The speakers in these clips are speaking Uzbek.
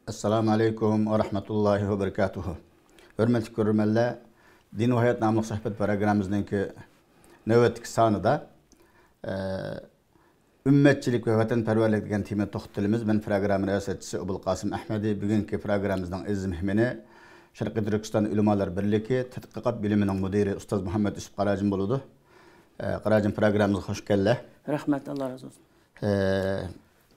Assalamu alaikum wa rahmatullahi wa barakatuhu. Hürmetli görürmenler, Din ve Hayat namlı sohbet programımızdaki nöbetlik sanıda ümmetçilik ve vatanperverlik degan tema to'xtalamiz. Ben programın riyasatçisi Abul Qasim Ahmedi. Bugünkü programımızdan iz mehmini Şarkı Türkistan Ulumalar Birligi Tadqiqat bilimining mudiri Ustaz Muhammed Yusuf Qarajim boludu. Qarajim programımıza hoş geldin. Rahmet, Allah razı olsun.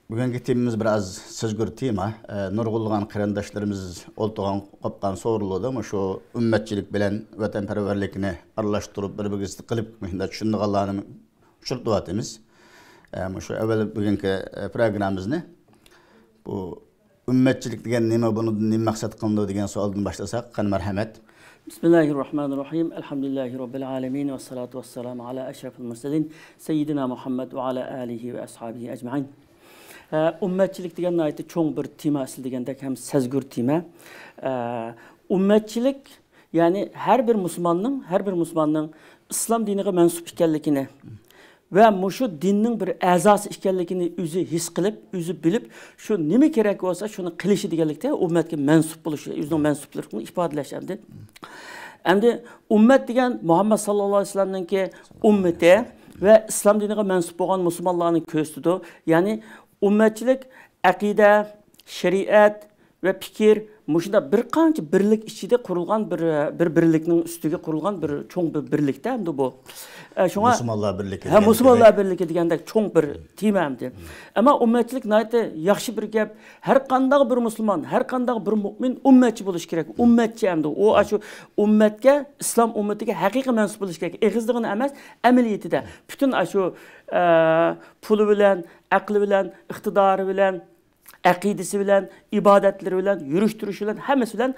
Bugünkü temamiz biraz sözgür tema. Nurgulgan qarindaşlarımız oltuğan qopqan soruludu ama şu ümmetçilik bilen vatanperverlikni aralashtirib bir-birimizni qilib mehna tushundiganlarni tushuntiryapmiz. Şu evvel bugünkü programımızı bu ümmetçilik degan nima, bunu nima maqsad qilindi degan savoldan başlasak, qani marhamat. Bismillahirrahmanirrahim. Elhamdülillahi Rabbil alemin ve salatu vesselamu ala eşrefil murselin Seyyidina Muhammed ve ala alihi ve ashabihi ecmaîn. Ümmetçilik degan ayeti çoğun bir tema asıl degandek hem sezgür tema. Ümmetçilik yani her bir Müslümanның İslam diniga mensup ekanligini ve muşu dinning bir a'zosi ekanligini o'zi his qilib, o'zi bilib, shu nima kerak bo'lsa shuni qilishi deganlikda ummatga mensup bo'lishi, o'zining mensupliklarini ifodalash hamda. Endi ummat degan Muhammad sallallohu alayhi vasallamninki ummati ve İslam diniga mensup bo'lgan musulmonlarning ko'zdidir. Ya'ni ummatchilik aqida, shariat ve fikir muşunda bir qancha birlik ichida qurilgan bir birlikning ustiga qurilgan bir cho'ng bir birlikda hamda bu. Şuna Müslümanlar Birligi. Müslümanlar Birligi degandek cho'ng bir tema hamda. Ama ummatchilik nayta yaxshi bir gap. Har qanday bir musulmon, har qanday bir mu'min ummatchi bo'lish kerak. Ummatchi hamda o shu ummatga, islom ummatiga haqiqiy mansub bo'lish kerak. Eg'izligini emas, amaliyotida. Bütün shu puli bilan, aqli bilan, iqtidori bilan, aqidasi bilan, ibadetleri bilan, yürüştürüşü bilan, hammasi bilan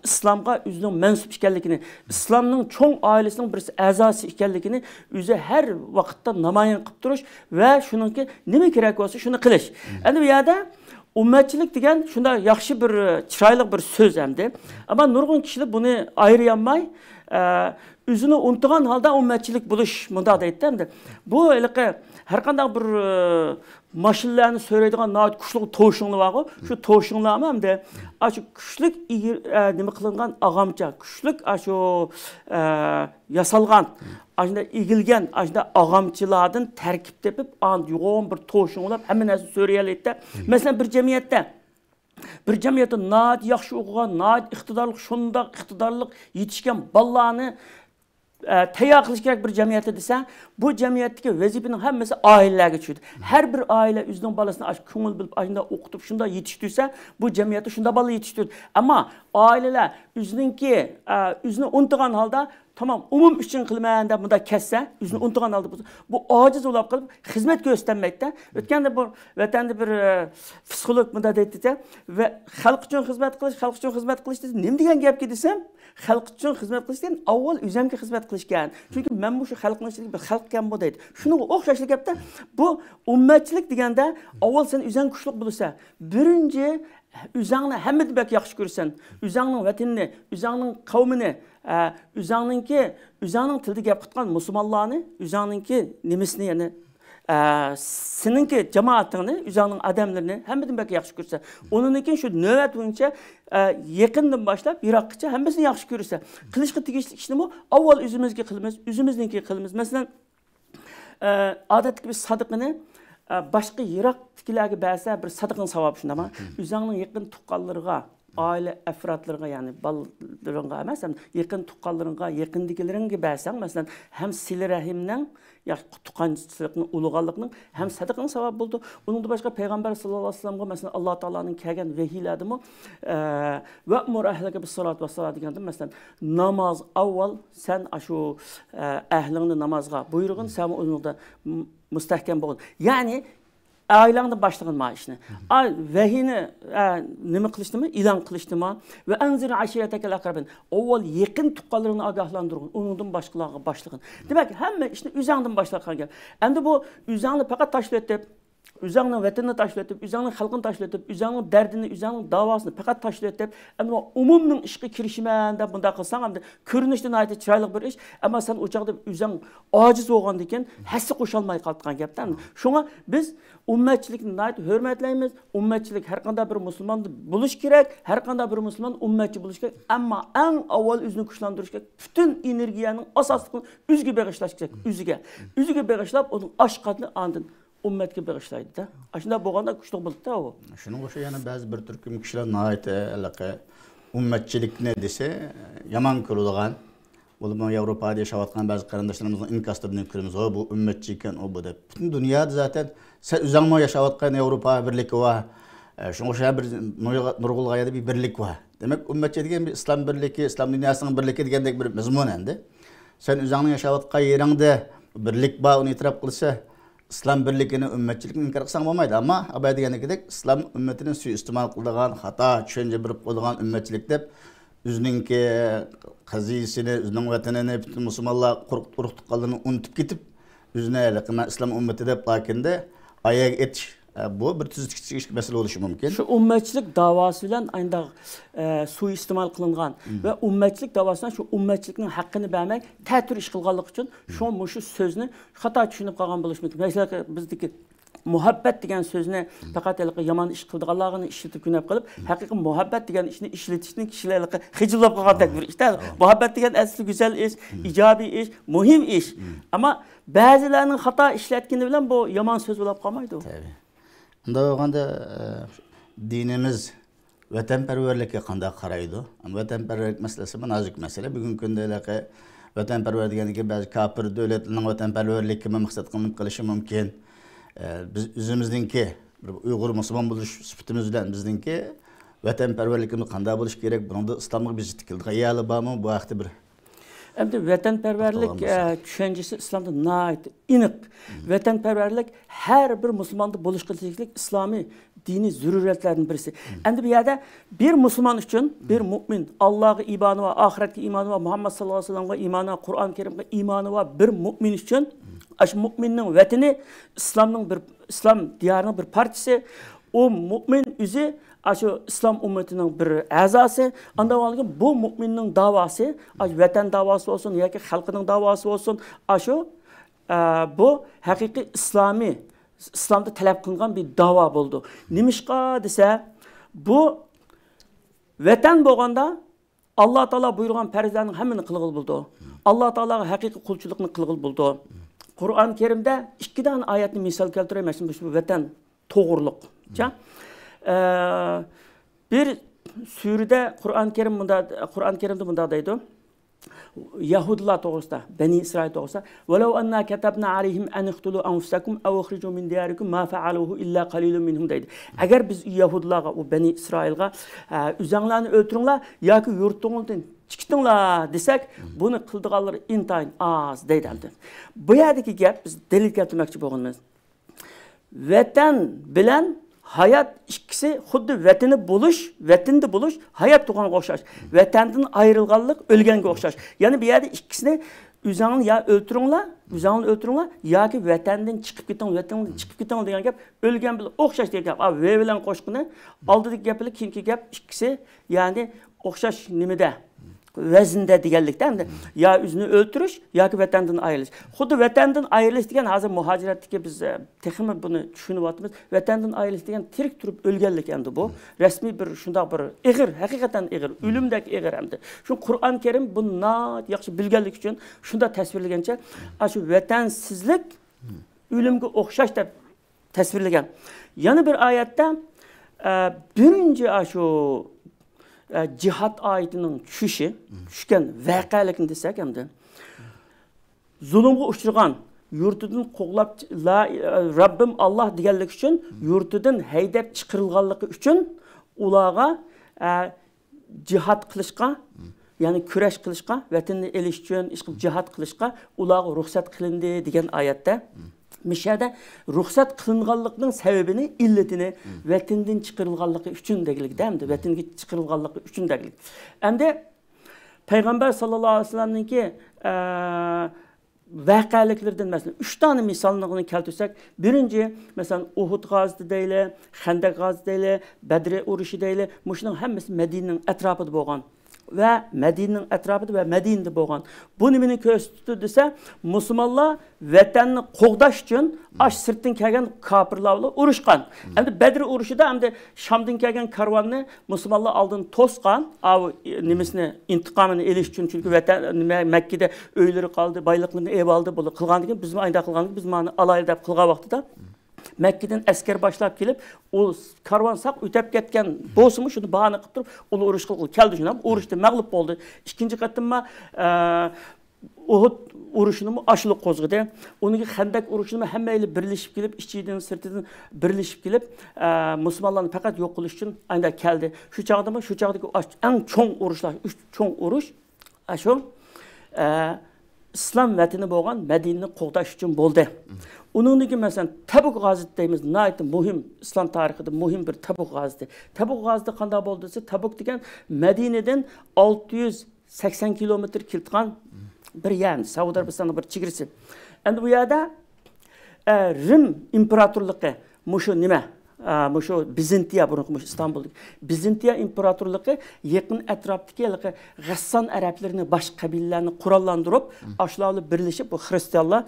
İslamga o'zining mensup ekanligini, İslamning cho'ng oilasining bir a'zosi ekanligini o'zi har vaqtda namoyon qilib turish va shuningki nima kerak bo'lsa shuni qilish. Endi bu yerda ummatchilik degan shunda yaxshi bir chiroyli bir so'z hamda. Ammo nurg'un kishilar buni ayriyanmay o'zini unutgan holda ummatchilik bo'lish munda deydi hamda. Bu har qanday bir maşinlarni so'raydigan nayt kuchli to'shinlar var. Shu to'shinlar hamda shu kuchli nima qilingan ag'amcha, kuchli shu yasalgan, ashunda egilgan, ashunda ag'amchilardan tarkib tepib, yo'g'on bir to'shinlar hamma narsa so'rayalaydi. Masalan bir jamiyatda nayt yaxshi o'qigan, nayt iqtidorli, shundoq iqtidorli yetishgan bolalarni tayyor qilish kerak bir jamiyatda desa, bu jamiyatdagi vazifaning hammasi oilalarga tushadi. Har bir oila o'zining bolasini ko'ngil bilib, shunda o'qitib, shunda yetishtirsa, bu jamiyatda shunda bola yetishtiradi. Ammo oilalar o'zini unutgan holda tamam umum uchun qilmayman deb bunda kessa, o'zini unutgan holda bu ojiz bo'lib qolib xizmat ko'rsatmaydi. O'tganda bu vatanda bir psixolog bunda deydi va xalq uchun xizmat qilish desa, nima degan gapki desam, xalq uchun xizmat qilish degan avval o'zimga xizmat qilishgan. Chunki men bu shu xalqning ichida bir xalqkan bu deydi. Shunga o'xshashli gapda bu ummatchilik deganda avval sen o'zing kuchli bo'lsa, birinchi o'zingni hammadan yaxshi ko'rsan, o'zingning vatanini, o'zingning qavmini, o'zingning tilda gap qilgan musulmonlarni, o'zingninki nimasini, ya'ni seninki jamoatingni, o'zingning odamlarini hammadan yaxshi ko'rsa, undan keyin shu navbat bo'yicha yaqindan boshlab yiroqgacha hammasini yaxshi ko'rsa, qilishga tegishli ishni avval o'zimizga qilamiz, o'zimizniki qilamiz. Masalan, odatda biz sadiqani başqa yiroqdagilarga bersa bir sadiqning savobi shundami? O'zingning yaqin tuqqanlarga, aile efratlarına yani ballarına emas, yakın tuqqanlarına, yakındagilaringga bersang, masalan, hem sil rahimning, ya tuqqanchilikning ulug'anligining hem sadaqaning sabab bo'ldi. Uningda boshqa payg'ambar sallallohu alayhi vasallamga masalan Alloh taolaning kelgan vahiyladimi va umur ahlaka bis salat va salat deganda masalan namoz avval sen shu ahlingni namozga buyrug'in, sen uningda mustahkam bo'l. Ya'ni ailangda başlayın maaşını. Vahiyni nima qilishdimi? E'lon qilishdimi? Va anzir ashiyatakal aqrabin. Avval yaqin tuqqanlarni ogohlantirgin, uningdan boshqalarga boshlig'in. Demak, hamma ishni o'zingdan boshla qilgan. Endi bu o'zingni faqat tashlab etib, Üzerine vatanını taşlatıp, üzerine halkını taşlatıp, üzerine derdini, üzerine davasını fakat taşlatıp, ama umumның işe kirişmende bunda kılsan hem de körünüşten ait çıraylık bir iş, ama sen uçakta üzerine aciz olgan diken, hessi koşalmay kalkan gaptan. Şuna biz ummetçilikni ait hürmetleyimiz, ummetçilik her kanda bir Müslüman buluş gerek, her kanda bir Müslüman ummetçi buluş gerek, ama en avval üzünü kuşlandırış gerek, bütün energiyanın asasını üzgü bağışlaş gerek, üzgü bağışlap onun aşkatını andın. Ummetke bağışlaydı da. Aslında bu kadar güçlü buldu da o. Şunun koşu yani bazı bir Türk'üm kişiler nahit alaka ummetçilik ne dese yaman kurulgan. Oğlum Avrupa'da yaşavatkan bazı karandaşlarımızın inkastırını kırmızı o bu ummetçiyken o bu da. Bütün dünyada zaten sen üzerine yaşavatkan Avrupa birlik var. Şunun koşu bir nurgulgayada bir birlik var. Demek ummetçi degen bir İslam birliği, İslam dünyasının birliği degendek bir mezmun endi. Sen üzerine yaşavatkan yerinde birlik bağ onu itiraf kılsa İslam birliğini, ümmetçilikini inkar kılsan olmaydı ama abay degendek İslam ümmetinin suistimal kıldıgan, hata, düşünce bir koyduğun ümmetçilik dep üzününki kaziyesini, üzünün vatanını, bütün Müslümanlar korktuk kaldığını unutup gidip üzüne İslam ümmeti dep lakin de ayak etiş. Bu bir tüzük mesele oluşu mümkün. Şu ummetçilik davası bilen aynı suistimal kılıngan ve ummetçilik davasından şu ummetçilikin hakkını vermek tətür iş kılganlık için şu sözünü hata düşünüp kalgan buluş mümkün. Mesela bizdeki muhabbet degen sözüne fakat yaman iş kıldıganlarını işletip günep kılıp hakiki muhabbet degen işini işletişinin kişilerle hicillap kalgan tekbir. İşte muhabbet degen asli güzel iş, icabi iş, muhim iş. Ama bazılarının hata işletkini bilen bu yaman söz bulup kalmaydı o. Onda dinimiz vatanperverlikке qanday qaraydi? Vatanperverlik meselesi bu nazik mesele. Bugün kunda vatanperver degandagi ba'zi kafir davlatlarning vatanperverlikni maqsad qilib qilishi mumkin. Biz o'zimizningki Uyg'ur musulmon bo'lish sifatimiz bilan bizningki vatanperverlikimiz qanday bo'lishi kerak? Bunda islomga biz tikildi. Hayali bormi bu vaqtda bir Hem de vatanperverlik düşüncesi İslam'da nait, inik. Vatanperverlik her bir Müslümanda buluş kılışlık İslami dini zürüretlerinin birisi. Hem de bir yerde bir Müslüman için, bir mümin, Allah'a imanı var, ahirette imanı var, Muhammed sallallahu aleyhi ve sellem'e imanı var, Kur'an-ı Kerim'e imanı var, bir mümin için, şu müminin vatani, İslam diyarının bir partisi, o mümin yüzü, şu İslam ümmetinin bir azası, anda bu müminin davası, vatan davası olsun, ya ki halkının davası olsun, bu hakiki İslam'da talep kılınan bir dava oldu. Nimişka dese, bu vatan boğanda Allah Teala buyurgan farzlarning hammani qilg'il buldu. Allah Teala'ga hakiki kulçulukni qilg'il buldu. Kur'an-ı Kerim'de iki tane ayetini misal keltireyim. Bu vatan toğurluk. Bir sürede Kur'an-ı Kerim'de bunda deydi. Yahudiler doğrusu, Beni İsrail doğrusu. وَلَوْ أَنَّا كَتَبْنَا عَلَيْهِمْ أَنْ اِخْتُلُوا أَنْفُسَكُمْ اَوْ اَخْرِجُوا مِنْ دِيَارِكُمْ مَا فَعَلُوهُ إِلَّا قَلِيلٌ مِنْهُمْ deydi. Eğer biz Yahudiler'e, o Beni İsrail'e üzerlerini öldürünler, ya ki yurttuğundan çıktınlar desek, bunu kıldıqaları intayın az deydi. Bu yerdeki gap, biz delil getirmekçi boğunmaz. Vatan bilen hayat ikisi xuddi vatani buluş, hayat tuğanға o'xshash. Vatandan ayrılganlık ölgenge o'xshash. Yani bir yerde ikisini üzerine ya öldürünler, ya ki vatandan çıkıp gitin degan gap ölgen bilan o'xshash degan gap. Ve bilan qo'shqini oldidagi gap bilan keyingi gap ikkisi yani o'xshash nimada? Vezinde digellikten de ya üzünü öldürüş ya ki vatandan ayrılış. Xudu vatandan ayrılış degen hazır muhaciratdagi biz texmi bunu düşünüp vatandan ayrılış degen tirik turup ölgenlik endi bu. Resmi bir şunda bir ig'ir, hakikaten ig'ir, ölümdek ig'ir endi. Şu Kur'an-ı Kerim bunu nat yaxshi bilgenlik için şunda tasvirlagancha, şu vatansizlik ölümge o'xshash deb tasvirlagan. Yana bir ayette birinci şu cihat ayetinin düşken vakalikini desek hem de zulümge uçurgan yurtudan qo'g'lab Rabbim Allah deganlik için yurtudan haydab chiqarilganligi için ularga cihat qilishga yani kurash qilishga vatanni elish uchun cihat qilishga ularga ruxsat qilindi degan oyatda Mişada ruhsat kılınganlıkның sebebini, illetini vatandan çıkarılganlığı üçün degilik demdi. Vatandan çıkarılganlığı üçün degilik. Hem de Peygamber sallallahu aleyhi ve sellem'ninki vakaliklerden mesela 3 tane misalını keltirsek, birinci mesela Uhud gazisi deyli, Xandak gazisi deyli, Bedre uruşu deyli, muşunun hemmesi Medine'nin etrafıda boğan. Ve Medine'nin etrafıda ve Medine'de boğan. Bu nimini köstü dese, Müslümanlar vatanını qoğdaş için aş sırtın kelgen kapırlarla uruşkan. Hem de Bedre uruşu da hem de Şam'dan kelgen karvanını Müslümanlar aldığını toskan, av nimisini intikamını eliş için çünkü vatan Mekke'de öyleri kaldı, baylıklarını ev aldı, bunu kılgan degen bizim ayda kılgan, biz mani alayda kılga vaxtıda Mekke'den asker başlap kelip, o karvan sak ötep ketken bosumu şunu bahane qıp turup, ulu uruş qılqıl keldi şuna, uruşta mağlup boldu. İkinci qatımma Uhud uruşunu mu aşılık qozgıdı. Onunki Xandak uruşunu mu hemmeyle birleşip gelip, içiden sırtından birleşip gelip, Müslümanların fakat yok qılış için ayda keldi. Şu çağda mı? Şu çağdaki en çoğun uruşlar, 3 çoğun uruş, aşo, İslam vatini boğan Medine'ni qoğdaş için boldu. Onunki mesela Tabuk gazisi deyimiz, nayet muhim, İslam tarihinde muhim bir Tabuk gazisi. Tabuk gazisi qanda boldu dese, Tabuk degen Medine'den 680 kilometr kiltgan bir yer, Saudiya Arabistan'ın bir çigirisi. Endi bu yerda Rim imparatorluğu, muşu nime? Muşu Bizantiya, bunu İstanbul'da. Bizantiya imparatorluğu yakın etraftaki Gassan Araplarını, baş kabillelerini kurallandırıp, aşılarla birleşip bu Hristiyanlar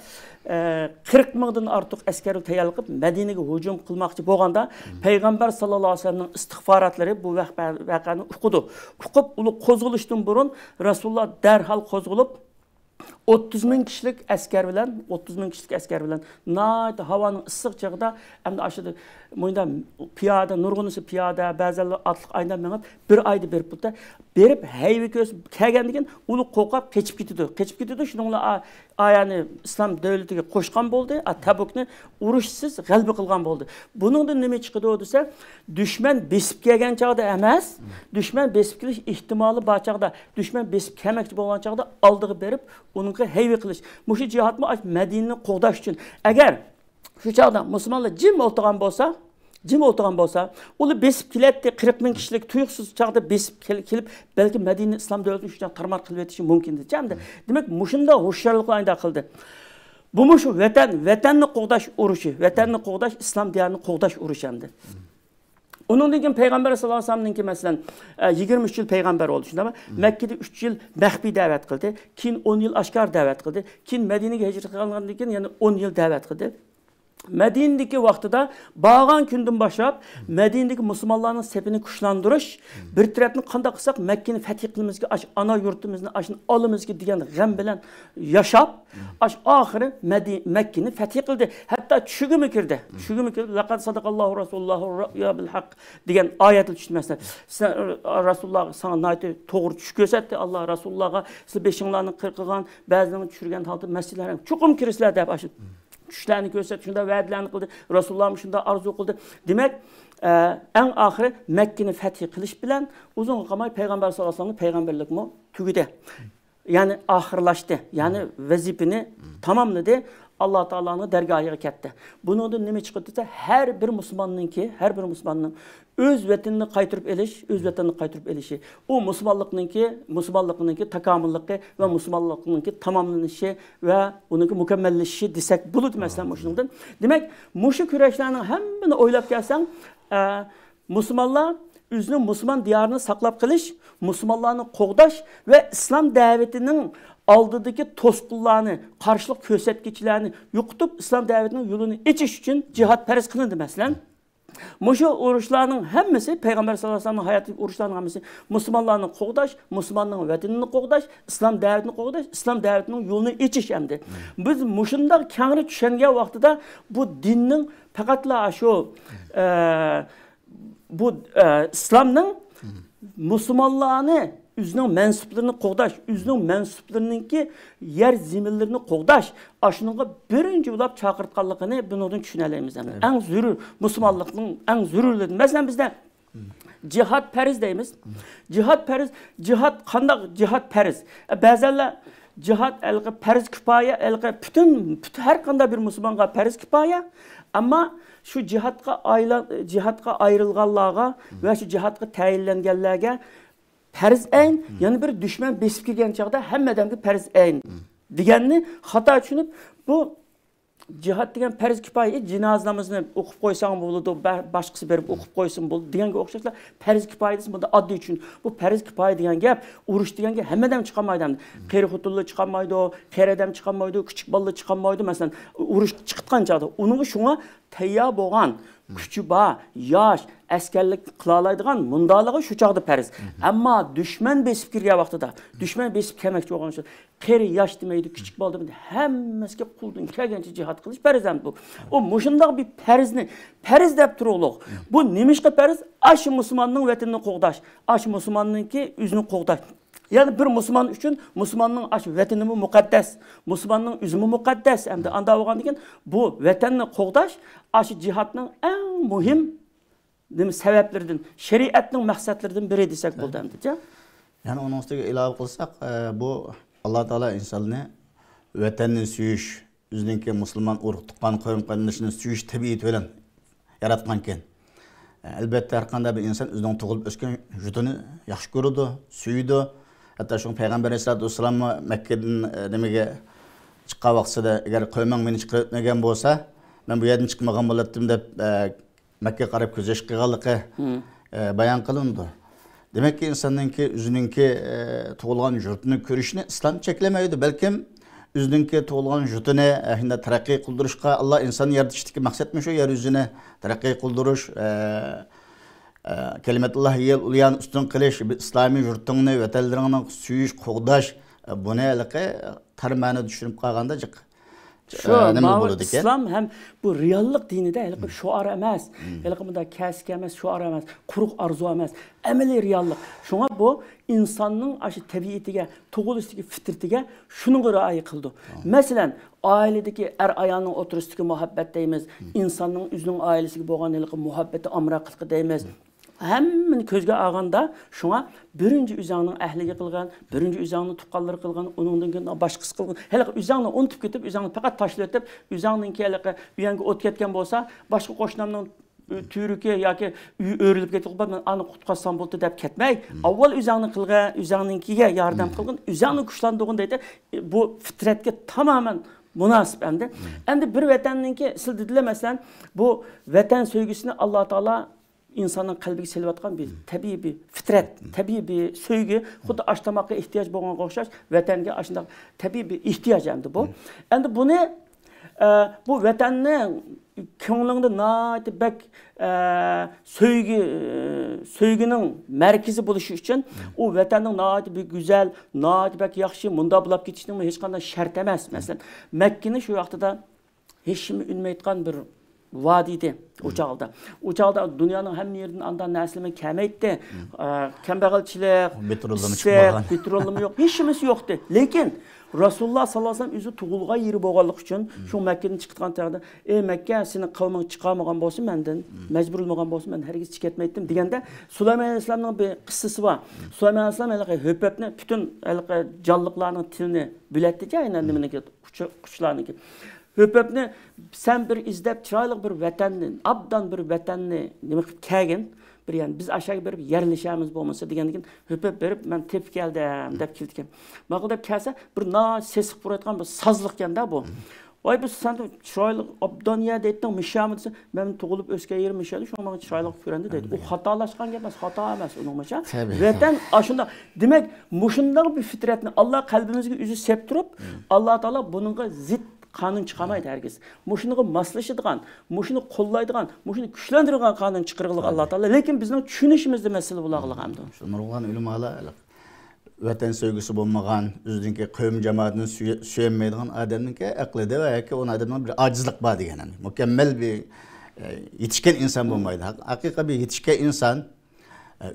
40 mingdan artıq askeri tayyor qilib Medine'ge hücum qilmoqchi bo'lganda Peygamber sallallahu aleyhi ve sellem'nin istighbaratları bu vaqani o'qidi. O'qib, uni qo'zg'alishdan burun Rasululloh darhol qo'zg'alib 30 ming kişilik asker bilen nayt havanın ısık çağda hem de aşağıda moyunda piyada nurgunusu piyada bazıları atlık ayından menip bir ayda berip buldu berip heyvi köz kelgendigen ulu qo'qab keçip gidiyordu şununla ayağını İslam devletiga qo'shgan boldu Tabukni urushsiz g'alba qilgan boldu buningdan nima chiqdi o desa düşman besib kelgan chog'da emas düşman besib kelish ehtimoli bor chog'da düşman besib kelmoqchi bo'lgan chog'da oldiga berib uningga heyvi qilish mushu jihatmi Madinani qo'g'dash uchun agar shu chog'da musulmonlar jim o'tirgan bo'lsa, ular besib keladi 40 ming kishilik tuyuqsiz chog'da besib kelib, balki Madina islom davlatini shunday tarmar qilib o'tishi mumkin edi. Demak, mushunda hushyorliklarni qildi. Bu mushu vatanni qo'g'dash urushi, vatanni qo'g'dash, islom diyorini qo'g'dash urushi endi. Onundan keyin Peygamber sallallahu aleyhi ve sellem'ninki mesela 23 yıl peygamber oldu. Şunda Mekke'de 3 yıl mehbi davet kıldı. Keyin 10 yıl aşkar davet kıldı. Keyin Medine'ye hicret kılgandan keyin yani 10 yıl davet kıldı. Medine'deki vaxtıda bağan günden başlayıp Medine'deki Müslümanların sepini kuşlandırış, bir tarafını qanda qılsaq Mekke'ni fetih qılmamızga, ana yurtumuzni aşını alımızga degan g'am bilan yaşap, ahiri Mekke'ni fetih qildi. Hatta tushugimi kirdi. Laqad sadaqallahu rasulullahu ya bil haqq degan oyatni tushunmasdan. Rasululloh sana nayti to'g'ri tush ko'rsatdi. Allah Rasulullah'a siz beşinglarni qirqigan, ba'zilarini tushirgan holda masjidlarga chuqum kirsizlar deb ashib Düşlerini gösterdi, şunda vaadlarını kıldı, Resulullah'ın şunda arzu kıldı. Demek en ahiri Mekke'ni fethi kılış bilen uzun kalmay Peygamber sallallahu aleyhi ve sellem peygamberlik mi tügüde. Yani ahırlaştı. Yani vazifini tamamladı. Allah Teala'nın dergahına ketdi. Bunun da nima chiqdi? Her bir Müslümanın öz vatanını qaytırıp elishi. O Müslümanlıknınki takamullığı ve Müslümanlıknınki tamamlanışı ve onunki mükemmelleşişi desek bulut mesela şundan. Demek muşu küreşlerinin hemmini oylap gelsen Müslümanlar özünün Müslüman diyarını saklap kılış, Müslümanlarını qoğdaş ve İslam davetinin aldıdaki tosqullarını, karşılık kösetkiçilerini yokutup İslam davetinin yolunu içiş için cihat perest kılındı mesela. Muşu uruşlarının hemmesi, Peygamber sallallahu aleyhi ve sellem'in hayatı uruşlarının hemmesi Müslümanlarını qoğdaş, Müslümanların vatanını qoğdaş, İslam davetini qoğdaş, İslam davetinin yolunu içiş emdi. Biz muşunda kengri düşengen vaxtıda bu dinin faqatla şu İslam'ın Müslümanlarını üzünün mensuplarını qoğdaş, üzünün mensuplarınınki yer ziminlerini qoğdaş, aşınınca birinci ulap çağırtqanlığını bunun düşüneleyimiz. En zürür, Müslümanlıqның en zürürlüdür. Mesela bizde cihat periz deyimiz. Cihat qandaq cihat periz. Bəzənlər cihat elqi periz kifaya, elqi bütün her qanda bir Müslümanğa periz kifaya. Ama şu cihatqa ayrılğanlarga ve şu cihatqa təyinlənganlarga Perz ayn, yani bir düşman besip kelgan chaqda hamma odamga perz ayn. deganni xato tushunib, bu cihat degan farz kifoya, jinoz namozini o'qib qo'ysang bo'ladi, boshqasi berib o'qib qo'ysin bo'ldi deganga o'xshashlar farz kifoyasi bunda oddiy uchun. Bu farz kifoya degan gap, urush degan gap hammadan chiqolmaydi. Qeri xutulli chiqolmaydi, qeradam chiqolmaydi, kichik bolalar chiqolmaydi. Masalan, urush chiqitgan chog'da uning shunga tayyor bo'lgan kuchi bor, yosh, askarlik qila oladigan mundaligi shu chog'da farz. Ammo dushman besib kirgan vaqtida, dushman besib kelmoqchi bo'lgan shu qeri yosh demaydi, kichik bola demaydi, hammasiga quldan kelgancha jihad qilish farz ham bu. O mushundaq bir farzni farz deb turuluq. Bu nemishqa farz? Aşı musulmonning vatanini qo'g'dash, aşı musulmonninki o'zini qo'g'dash. Yani bir Müslüman üçün Müslümanın aşı vatanı muqaddas, Müslümanın üzümü muqaddas. Hem de anda olgan degen bu vatanni qo'g'dash aşı cihatning eng muhim sebeplerden, şeriatning maqsadlaridan biri desek bo'ldi hamda. Yani onun üstüne ilave kılsak bu Allah Teala insanı vatanını süyüş, üzerindeki Müslüman uruk tuqqan qo'yim qarindashini süyüş tabiiyat bilan yaratganken. Elbette her qanday bir insan o'zining tug'ilib o'sgan yurtini yaxshi ko'radi, suydi. Hatta şu Peygamber Aleyhisselatü Vesselam Mekke'den demege çıkka vaxtida eğer qo'ymang meni chiqarib o'tmagan bo'lsa, men bu yerdan chiqmagan bo'lardim deb Mekke qarab ko'z yosh qilganligi bayon qilindi. Demek ki insanınki o'zininki tug'ilgan yurtini ko'rishni islom cheklamaydi, balkim o'zininki tug'ilgan yurtini hinda taraqqiy qildirishga Allah inson yaratishdagi maqsadmi shu yer yuzini taraqqiy qildirish, kelimetullah yel uliyan üstün qilish, islomiy yurtingni, vatanlaringni süyüş, qo'g'dash, buni haliqi tarmani tushunib qolganda jiq. İslam hem bu reallik dinide haliqi şuar emas, haliqi bunda kasik emas, şuar emas, quruq arzu emas, amaliy reallik. Şuna bu insanın aşı tabiiyatiga, tug'ilishidagi fitratiga shuni rioya qildi. Masalan, ailedeki er ayağının oturuşdagi muhabbet deymiz, insanın o'zining ailesiga bo'lgan haliqi muhabbeti amroqligi deymiz. Hammani ko'zga olganda shunga birinchi o'zingning ahliga qilgan, birinchi o'zingning tuqqanlari qilgan, uningdan keyin boshqasi qilgan. Hali o'zingni unutib ketib, o'zingni faqat tashlab o'tib, o'zingninki hali bu yerga o't ketgan bo'lsa, boshqa qo'shnimning tüyürüke yoki uy o'rilib ketib, men ani qutqazsam bo'ldi deb ketmay, avval o'zingni qilgan, o'zingninkiga yordam qilgan, o'zingni kuchlantirgan deydi. Bu fitratga tamoman münasip endi. Endi bir vatanninki siz dedilar masalan, bu vatan sevgisini Allah Teala insanın kalbiga selayotgan bir tabiiy bir fitrat, tabiiy bir sevgi, xuddi ashtamoqqa ehtiyoj bo'lgan o'xshash, vatanga ashunday tabiiy bir ehtiyoj endi bu. Endi buni bu vatanning ko'nglingda nati bak sevgining markazi bo'lishi uchun u vatanning nati bir go'zal, nati bak yaxshi munda bo'lib ketishning hech qanday shart emas. Masalan, Makkani shu vaqtida hech kim unmayotgan bir vadiydi uçağda. Uçağda dünyanın hem yerinin andan neslimi kemetti. Kembağalçılık, petrolüm yok. Hiçimiz yoktu. Lekin Rasulullah sallallahu aleyhi ve sellem özü tuğulğa yeri boğanlık için şu Mekke'den çıktıktan tarafında Mekke senin kavmin çıkarmagan bolsun menden, mecbur olmagan bolsun ben herkes çıkartmaydım degende Süleyman Aleyhisselam'ın bir kıssası var. Süleyman Aleyhisselam höpöpne bütün canlıklarının tilini biletti ki aynen demineki kuşlarınki. Höpöpni sen bir izlep çıraylık bir vatanni, abdan bir vatanni nima qilib kelgin, bir yani biz aşağı berib yerlashamiz bo'lmasa degandan höpöp berib men tepib keldim deb keldim. Maqul deb kelsa bir sesiq burayotgan bir sazliq ekanda bu. Vay biz sen çıraylık abdan yer deytding, mishami desa, men tug'ilib o'sgan yerim mishadi, shu menga çıraylık ko'randi deydi. U xatolashgan gap emas, xato emas uningcha. Vatan ashunda demak, mushundaq bir fitratni Allah qalbimizga o'zi sep turib, Allah Taala buningga zid kanun çıkamaydı herkes. Muşunu maslaşıdığan, muşunu kollaydıgan, muşunu güçlendirgan kanun çıkarılır Allah Teala. Lekin bizden düşünüşümüzde mesele bulağılık hamdı. Nurgulgan ulamalar vatan sevgisi bo'lmagan, o'zininki qavm jamoatini suymaydigan odamninki aqlida va yoki onun adamning bir ajizlik bor degan. Mukammal bir yetishgan inson bo'lmaydi. Haqiqiy bir yetishgan inson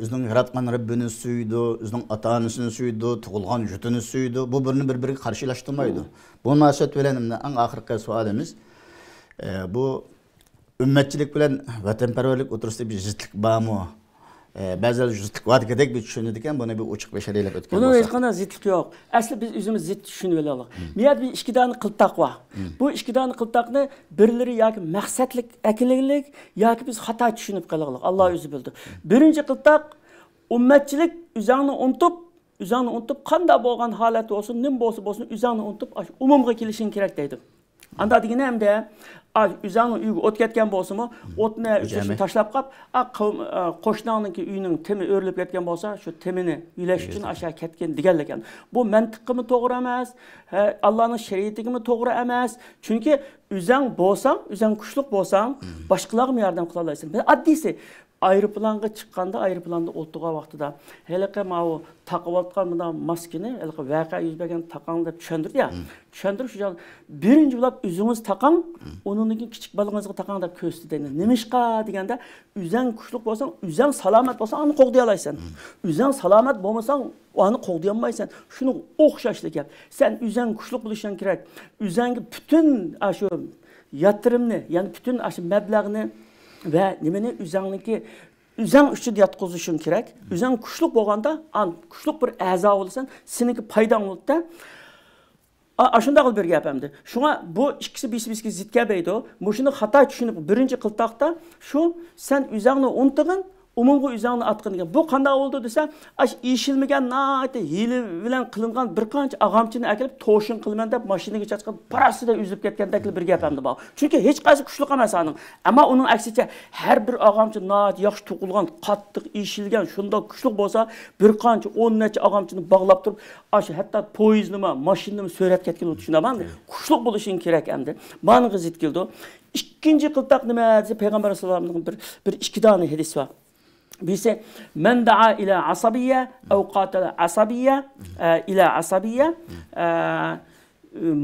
o'zining yaratgan Rabbini suydi, o'zining ota-onasini suydi, tug'ilgan yurtini suydi. Bu birini bir-biriga qarshilashtirmaydi. Bu munosabat bilan eng oxirgi savolimiz bu ummatchilik bilan vatanparvarlik o'tirisida bir zidlik bormi? Ba'zilar zidlik vatgadek bir tushunadi ekan, buni bir ochiq bashariylar o'tgan bo'lsa. Buni hech qanday zidlik yo'q. Asli biz o'zimiz zid tushunib olaylik. Miyat bir ikki dona qiltaq bor. Bu ikki dona qiltaqni birlari yoki maqsadlik, akillik yoki biz xato tushunib qolaylik. Alloh o'zi bildi. Birinchi qiltaq ummatchilik o'zingni unutib, üzerine unutup kanda boğan halet olsun, nim olsun, üzerine unutup umumga kelişin kerek deydi. Anda degene hem de üzerine uygu ot ketken bolsa mı, otunu taşlap kap, qoşnağınınki uyunun temi örülüp ketken bolsa, şu temini üleş için aşağı ketken digerleken. Bu mantıkı mı doğru emas, Allah'ın şeriatı mı doğru emas. Çünkü üzen bolsan, üzen kuşluk bolsan, başkalarına mı yardım kılarsın? Addisi aeroplanga çıkkanda, aeroplanda otuğa vaxtıda hele ma'u taqıp atqan mına maskeni, hele vaqa yüz bergen taqan dep tushundirdi ya. Tushundirib şu birinci bulap üzünüz taqan, onunki kichik balığınızga taqan dep ko'rsatdi. Nimishqa deganda, üzen kuşluk bolsan, üzen salamat bolsan, onu qo'g'day olaysan. Üzen salamat bo'lmasang, onu qo'g'day olmaysan. Shuni o'xshashlik gap. Sen üzen kuşluk bo'lishing kerak. Üzengi bütün shu yatırımni, yani bütün shu mablag'ni ve nimeni üzerindeki üzen üçü yatkızışın gerek. Üzen kuşluk bolganda, kuşluk bir əza olursan, seninki paydan olur da. Aşında bir gapimdi. Şuna bu ikisi birisi zitke beydi o. Muşunu hata düşünüp birinci kıltakta şu sen üzerine unuttun, umumga üzerine atqın degan. Bu qanday oldu desem, işilmegen naati hili bilen kılıngan bir qancha ağamchini akelip to'shin qilman deb mashinaga chaqirib parasida üzüp ketgandek bir gapimdi bu. Çünkü hech qaysi kuchliq emas aning. Ama onun aksicha har bir ağamchi naati yaxshi to'qilgan, qattiq ishilgan, shunda kuchliq bo'lsa, bir qancha 10 necha ağamchini bog'lab turib, hatto poyezdnimi, mashinani so'rab ketgan tushunaman. Kuchliq bo'lishing kerak endi. Manga zid keldi. İkinci qiltaq nima desa Payg'ambar sollallohu bir ikki dona hadis var. Birisi men da'a ila asabiyya ev qatala asabiyya ila asabiyya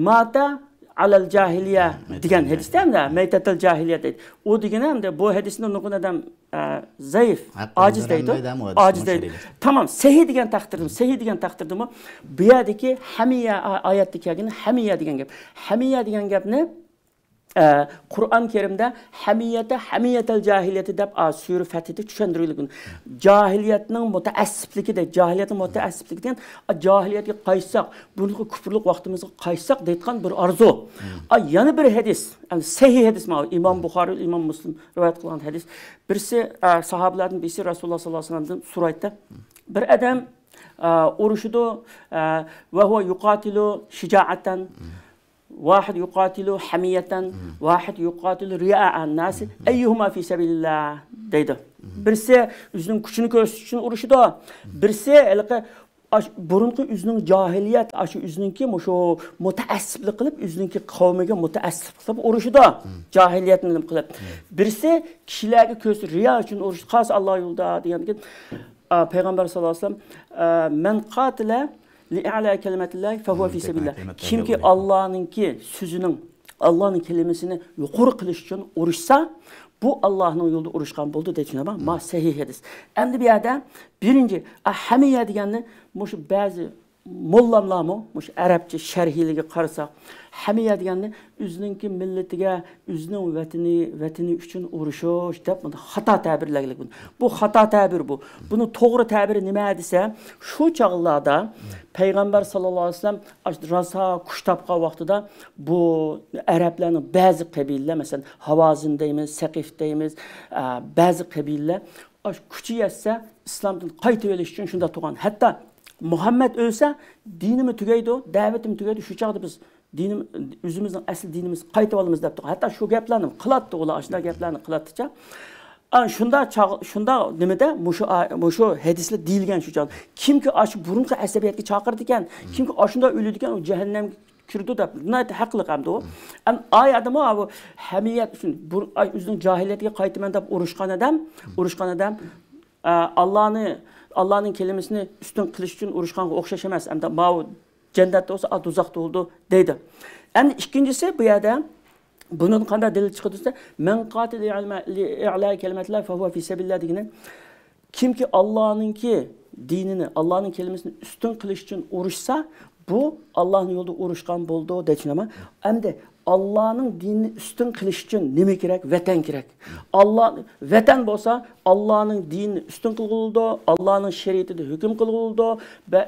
mata alal cahiliye degan hadisda ham da meytatal cahiliye deydi. O degani ham da bu hadisni nuqul adam zayıf, aciz deydi. Aciz deydi. Tamam, sahih degan taqdirdimi? Bu yerdagi hamiya oyatda kelgan hamiya degan gap. Hamiya degan gapni Kur'an-ı Kerim'de hamiyetel cahiliyeti dep sürü fethide tushundirilgan. Cahiliyetning mutaassibligi de, cahiliyetning mutaassibligi degan cahiliyetga qaytsak, bunga kufrlik vaqtimizga qaytsak deyotgan bir arzu. Yana bir hadis, yani sahih hadis ma İmam Buxoriy, İmam Muslim rivoyat qilgan hadis. Birisi sahabelardan birisi Rasululloh sollallohu alayhi vasallamdan so'raydi. Bir adam urushidu va huwa yuqatilu shijoatan واحد يقاتل حمية واحد يقاتل رياء الناس أيهما في سبيل الله deydi. Birisi üzünün küçüğünü göstermek için uğraşıyor. Birisi burunki üzünün cahiliyet, üzününki şu mutaassiblik kılıp, üzününki kavmiga mutaassiblik kılıp uğraşıyor. Cahiliyetini kılıp. Birisi kişilerge göster riya için uğraşıyor. Khas Allah yolunda diyen Peygamber sallallahu aleyhi ve sellem men qatile li'ala kelimetillahi fehuve fi sebillah. Kim ki Allah'ınki sözünün, Allah'ın kelimesini yukarı kılış için uğraşsa, bu Allah'ın yolunda uğraşkan buldu deyişine bak. Ma sahih hadis. Endi bir yerde birinci hamiye deganni mush bazı mollamlarmı, mush Arapça şerhiliga qarasak, hamiye deganni üzününki milletiga, üzünün vatini üçün uğraşış deb xata tabirlaylik bunu. Bu xata tabir bu. Bunu to'g'ri tabiri nima desa, şu çağlarda Peygamber sallallahu aleyhi ve sellem rasa kuştapqa vaqtida bu Araplarning bazı kabileler, mesela Havazin deymiz, Saqif deymiz, bazı kabileler kuchi yetsa islomdan qaytib olish uchun shunda turgan. Hatta Muhammed ölse dinimi tugaydi, davetim tugaydi, şu çağda biz özümüzün asl dinimiz qaytib olamiz deb turgan. Hatta şu gaplarni qilatdi, ular ashuna gaplarni qilatdicha. Şunda nimede mushu hadisle deyilgan şu çağda. Kimki aşı burunqi asabiyatga chaqirdi ekan, kimki aşında ölüdü ekan, o cehennem kirdi deb. Nayt haqliq hamdi o. Ay adamı bu hamiyet üçün özünün cahiliyetiga qaytaman deb urushgan adam Allah'ın kelimesini üstün kılış için uğraşqanga o'xshash emas. Hamda ma cennetde olsa dozaqda oldu deydi. Yani ikincisi bu yerda bunun qanday delil chiqdi? Men qatil i'la kelimatlar fa huwa fi sabilillah degani kimki Allah'ınki dinini, Allah'ın kelimesini üstün kılış için uğraşsa, bu Allah'ın yolunda uğraşqan boldu deydi ama endi Allah'ın dinini üstün kılış için nime gerek? Vatan gerek. Vatan bolsa Allah'ın dinini üstün kılgıldı, Allah'ın şeriatida hüküm kılgıldı,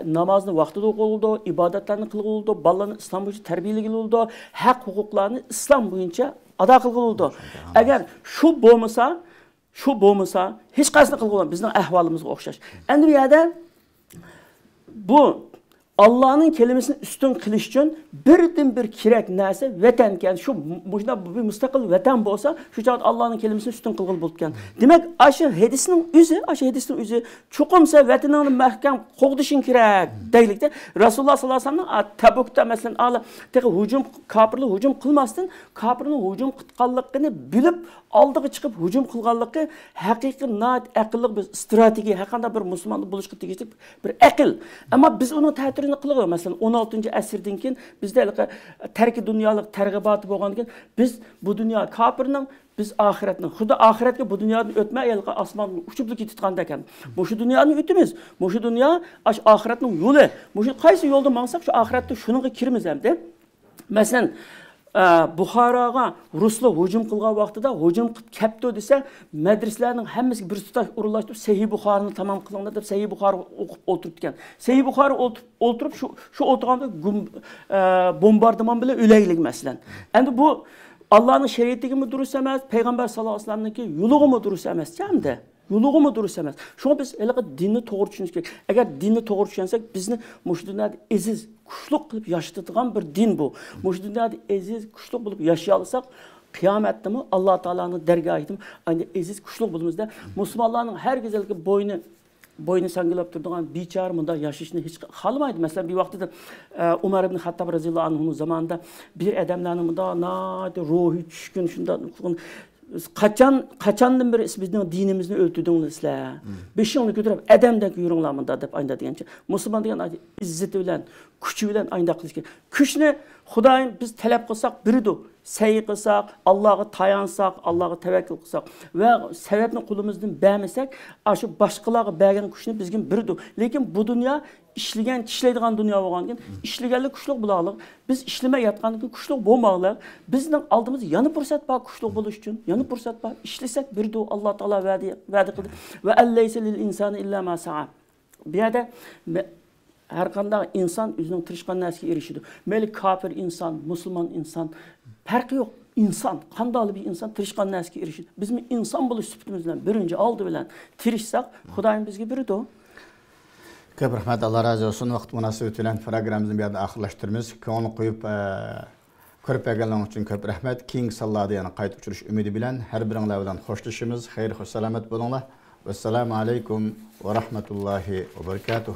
namazını vaxtida o'qildi, ibadetlerini kılgıldı, balalarni İslam boyunca terbiyelgildi, hak hukuklarını İslam boyunca ada kılgıldı. Eğer şu bo'lmasa hech qaysini qilgan bizning ahvolimizga o'xshash. Endi bu yerda bu Allah'ın kelimesini üstün kılış için birden bir kirek neyse vatanken şu bu bir müstakil vatan olsa şu çağda Allah'ın kelimesini üstün kılgıl bulutken. Demek aşı hadisinin üzü çokumsa vatanının mahkem qoğdışın kirek deylikte. Resulullah sallallahu aleyhi ve sellem Tabuk'ta mesela Allah hücum kapırlı hücum kılmasın kapırının hücum kıtkallıkını bilip aldığı çıkıp hücum kılgallığı hakiki naat akıllık bir strateji hakanda bir Müslümanlık buluşku tegişlik bir akıl. Ama biz onun təsirini qılıq. Mesela 16-cı əsrdən keyin bizdə tərki dünyalıq tərqibatı bolğandan keyin biz bu dünya kafirnin biz ahiretinin xuda ahiretke bu dünyadan ötmə elqə asmanın uçublu ketitqanda ekan. Bu şu dünyanı ötümüz. Bu şu dünya ahiretinin yolu. Bu şu qaysı yolda mansaq şu ahiretdə şununğa kirimiz hamda. Mesela Buxaraga Ruslar hücum qılğan vaxtida hücum kəpdi dese medreslərin həmmisi bir tuta urullaşdırıb Sahih Buxarını tamam qılğanda deb Sahih Buxarı oxub oturtgan. Sahih Buxarı oturup şu oturğanda bombardıman bilan öləylik məsələn. Endi bu Allah'ın şeriatı mi durus emas, Peygamber sallallahu aleyhi ve sellem'ninki yoluğu mu durus emas camda? Yoluğu mu durus emas? Şuna biz dinni toğru düşünüş gerek. Eğer dinni toğru düşünsek bizni muş dünyada eziz, kuşluk kılıp yaşatılan bir din bu. Muş dünyada eziz, kuşluk bulup yaşayalsak kıyamette mi Allah Teala'nın dergahıydı mı? Aynı eziz, kuşluk bulduğumuzda Müslümanların her güzellik boynu sangılap durduğun biçar bunda yaşayışını hiç kalmaydı. Mesela bir vakti de Umar ibn Hattab radıyallahu anh'ın zamanında bir adamların da nade ruhu düşkün şunda kaçandan beri bizning dinimizni o'ltirdingizlar. Beshingni ko'tarib adamdan yuringlar bunda deb aytadi degancha. Musulmon degan izzati bilan, kuchi bilan ayda qilish kerak. Kuchni Xudoyim biz talab qilsak biridir. Sa'y qilsak, Allohga tayansak, Allohga tavakkul qilsak va sababni qo'limizdan bermasak, shu boshqalarga bergan kuchni bizga biridir. Lekin bu dunyo ishlaydigan dunyo bo'lgandan ishlaganlik kuchli bo'lalik. Biz ishlamay yotgandan keyin kuchli bo'lmoqlar. Bizning oldimizda yana fursat bor kuchli bo'lish uchun. Yana fursat bor. Ishlasak biridir. Alloh taolo va'da qildi. Va allaysa lil insani illa ma sa'a. Bu yerda her qanday insan o'zining tirishgan narsaga erishadi. Mayli kafir inson, musulmon inson, farqi yo'q. İnsan, qanday bir insan tirishgan narsaga erishadi. Biz inson bo'lish sifatimiz bilan birinchi oldi bilan tirishsak, Xudoyim bizga biridir. Ko'p rahmat, Alloh razı olsun. Vaqt munosabati bilan programmamizni bu yerda oxirlashtiramiz. Ko'ngil qo'yib ko'rib berganlar uchun ko'p rahmat. Keyingi sonlarda yana qayta uchrashish umidi bilan har biringlar bilan xo'shlashamiz. Xayr, xush salomat bo'linglar. Vassalomu alaykum va rahmatullohi va barakatuh.